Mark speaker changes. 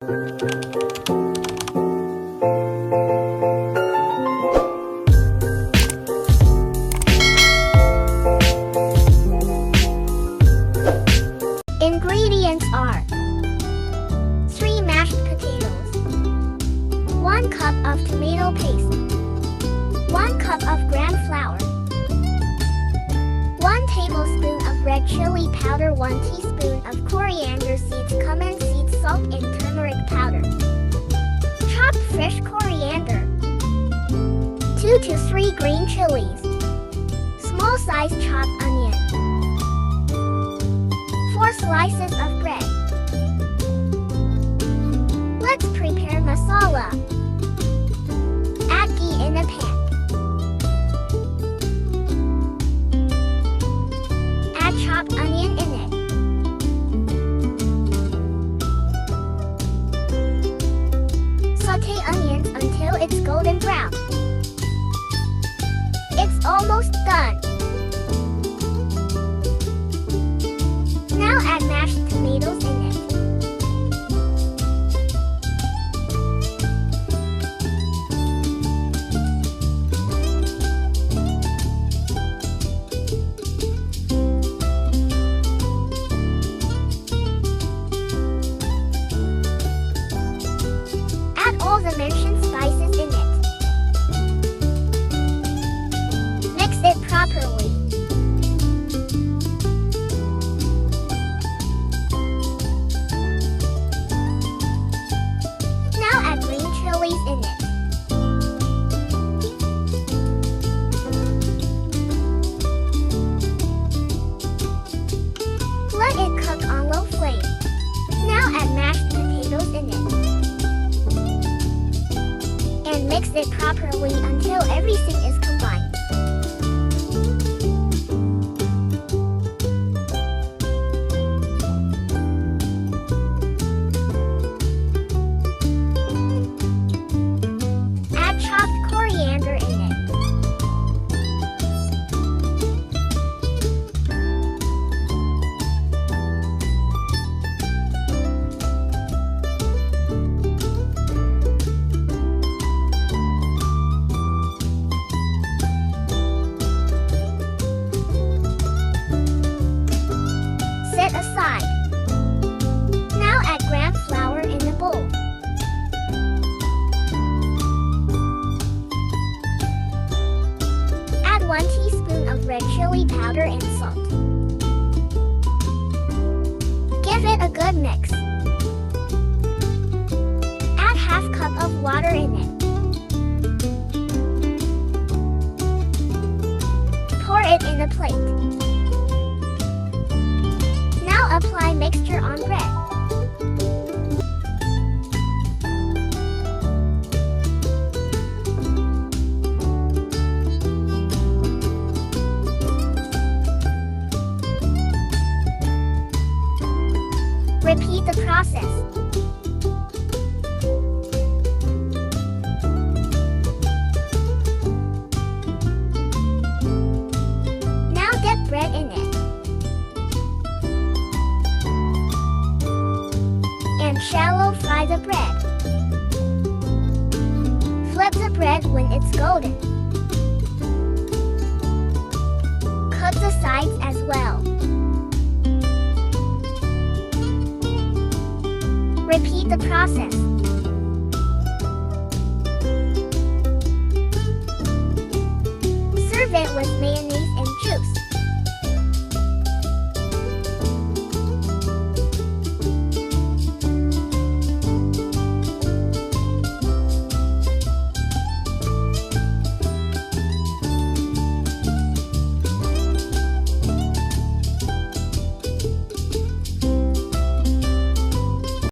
Speaker 1: Ingredients are 3 mashed potatoes, 1 cup of tomato paste, 1 cup of gram flour, 1 tablespoon of red chili powder, 1 teaspoon of coriander seeds, cumin seeds, salt and turmeric powder, chopped fresh coriander, 2 to 3 green chilies, small size chopped onion, 4 slices of bread. Let's prepare masala. Add ghee in a pan. Add chopped onion in it. Saute onions until it's golden brown. It's almost done. Now add mashed tomatoes in it. Add all the mentioned spices in it. Mix it properly. Now add green chilies in it. Let it cook on low flame. Now add mashed potatoes in it. And mix it properly until everything is combined. Add chopped coriander in it. Set aside. Now add gram flour in the bowl. Add 1 teaspoon of red chili powder and salt. Give it a good mix. Add half cup of water in it. Pour it in a plate. Now apply mixture on bread. Repeat the process. Now dip bread in it. And shallow fry the bread. Flip the bread when it's golden. Cook the sides as well. Repeat the process. Serve it with mayonnaise.